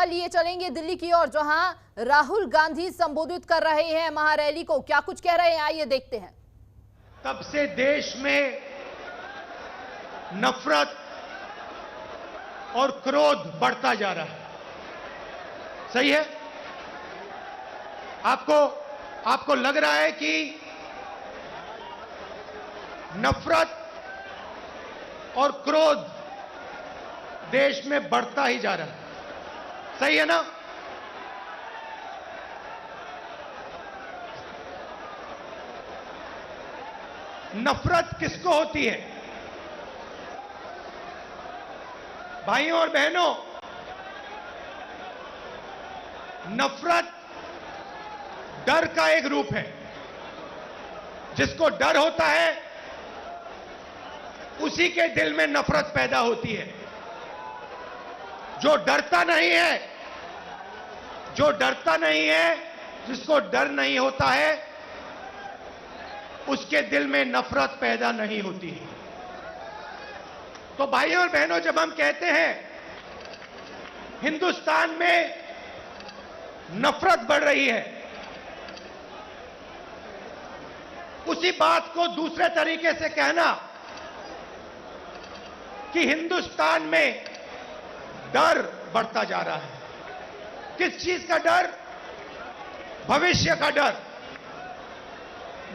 लिए चलेंगे दिल्ली की ओर, जहां राहुल गांधी संबोधित कर रहे हैं महारैली को। क्या कुछ कह रहे हैं, आइए देखते हैं। तब से देश में नफरत और क्रोध बढ़ता जा रहा है। सही है? आपको लग रहा है कि नफरत और क्रोध देश में बढ़ता ही जा रहा है। सही है ना? नफरत किसको होती है? भाइयों और बहनों, नफरत डर का एक रूप है। जिसको डर होता है उसी के दिल में नफरत पैदा होती है। जो डरता नहीं है, जिसको डर नहीं होता है, उसके दिल में नफरत पैदा नहीं होती है। तो भाइयों और बहनों, जब हम कहते हैं हिंदुस्तान में नफरत बढ़ रही है, उसी बात को दूसरे तरीके से कहना कि हिंदुस्तान में डर बढ़ता जा रहा है। किस चीज का डर? भविष्य का डर,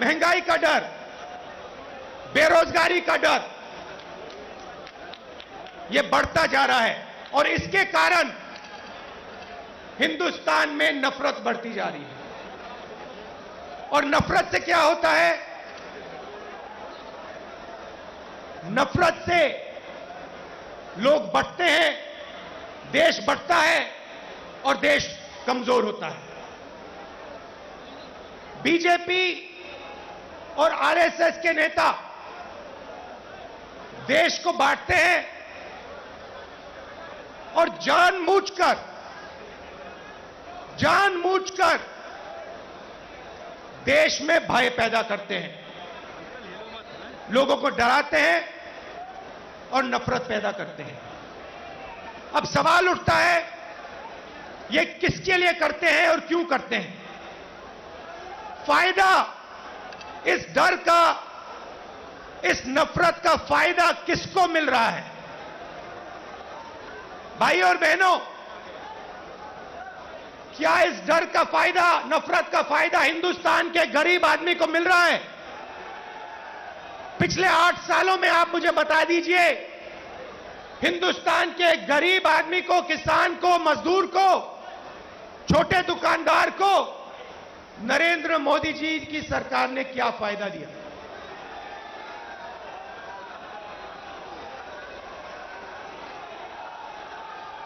महंगाई का डर, बेरोजगारी का डर, यह बढ़ता जा रहा है। और इसके कारण हिंदुस्तान में नफरत बढ़ती जा रही है। और नफरत से क्या होता है? नफरत से लोग बढ़ते हैं, देश बढ़ता है और देश कमजोर होता है। बीजेपी और आरएसएस के नेता देश को बांटते हैं और जानबूझकर देश में भय पैदा करते हैं, लोगों को डराते हैं और नफरत पैदा करते हैं। अब सवाल उठता है, ये किसके लिए करते हैं और क्यों करते हैं? फायदा इस डर का, इस नफरत का फायदा किसको मिल रहा है? भाइयों और बहनों, क्या इस डर का फायदा, नफरत का फायदा हिंदुस्तान के गरीब आदमी को मिल रहा है? पिछले 8 सालों में आप मुझे बता दीजिए, हिंदुस्तान के गरीब आदमी को, किसान को, मजदूर को, छोटे दुकानदार को नरेंद्र मोदी जी की सरकार ने क्या फायदा दिया?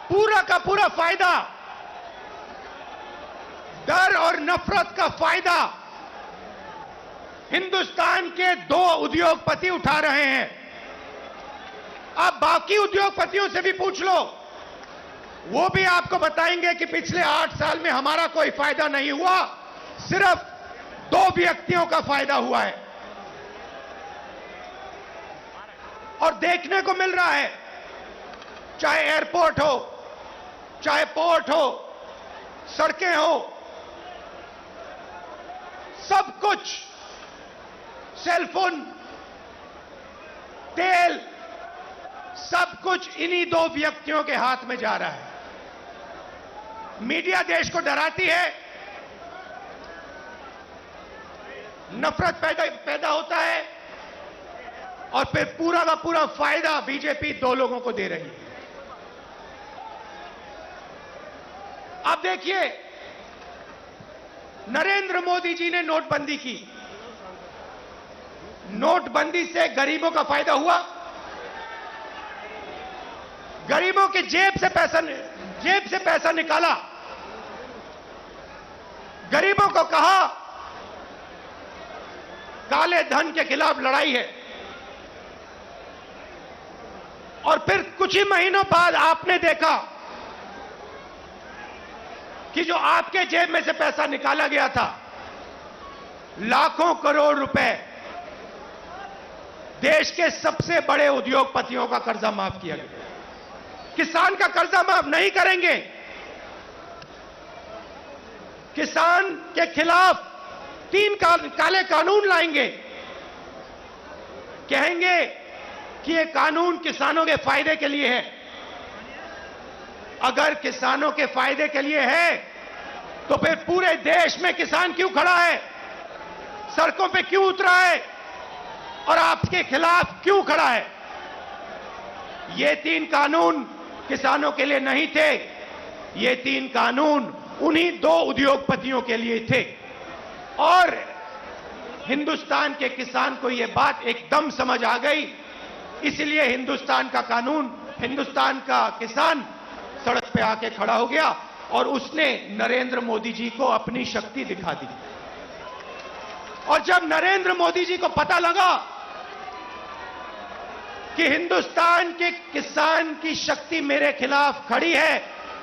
पूरा का पूरा फायदा, डर और नफरत का फायदा हिंदुस्तान के 2 उद्योगपति उठा रहे हैं। आप बाकी उद्योगपतियों से भी पूछ लो, वो भी आपको बताएंगे कि पिछले 8 साल में हमारा कोई फायदा नहीं हुआ, सिर्फ 2 व्यक्तियों का फायदा हुआ है। और देखने को मिल रहा है, चाहे एयरपोर्ट हो, चाहे पोर्ट हो, सड़कें हो, सब कुछ, सेलफोन, तेल, सब कुछ इन्हीं 2 व्यक्तियों के हाथ में जा रहा है। मीडिया देश को डराती है, नफरत पैदा होता है और फिर पूरा का पूरा फायदा बीजेपी 2 लोगों को दे रही है। अब देखिए, नरेंद्र मोदी जी ने नोटबंदी की। नोटबंदी से गरीबों का फायदा हुआ? गरीबों की जेब से पैसा निकाला, गरीबों को कहा काले धन के खिलाफ लड़ाई है, और फिर कुछ ही महीनों बाद आपने देखा कि जो आपके जेब में से पैसा निकाला गया था, लाखों करोड़ रुपए, देश के सबसे बड़े उद्योगपतियों का कर्जा माफ किया गया। किसान का कर्जा माफ नहीं करेंगे किसान के खिलाफ 3 काले कानून लाएंगे। कहेंगे कि ये कानून किसानों के फायदे के लिए है। अगर किसानों के फायदे के लिए है तो फिर पूरे देश में किसान क्यों खड़ा है, सड़कों पे क्यों उतरा है और आपके खिलाफ क्यों खड़ा है? ये 3 कानून किसानों के लिए नहीं थे, ये 3 कानून उन्हीं 2 उद्योगपतियों के लिए थे। और हिंदुस्तान के किसान को यह बात एकदम समझ आ गई, इसलिए हिंदुस्तान का कानून, हिंदुस्तान का किसान सड़क पे आके खड़ा हो गया और उसने नरेंद्र मोदी जी को अपनी शक्ति दिखा दी। और जब नरेंद्र मोदी जी को पता लगा कि हिंदुस्तान के किसान की शक्ति मेरे खिलाफ खड़ी है,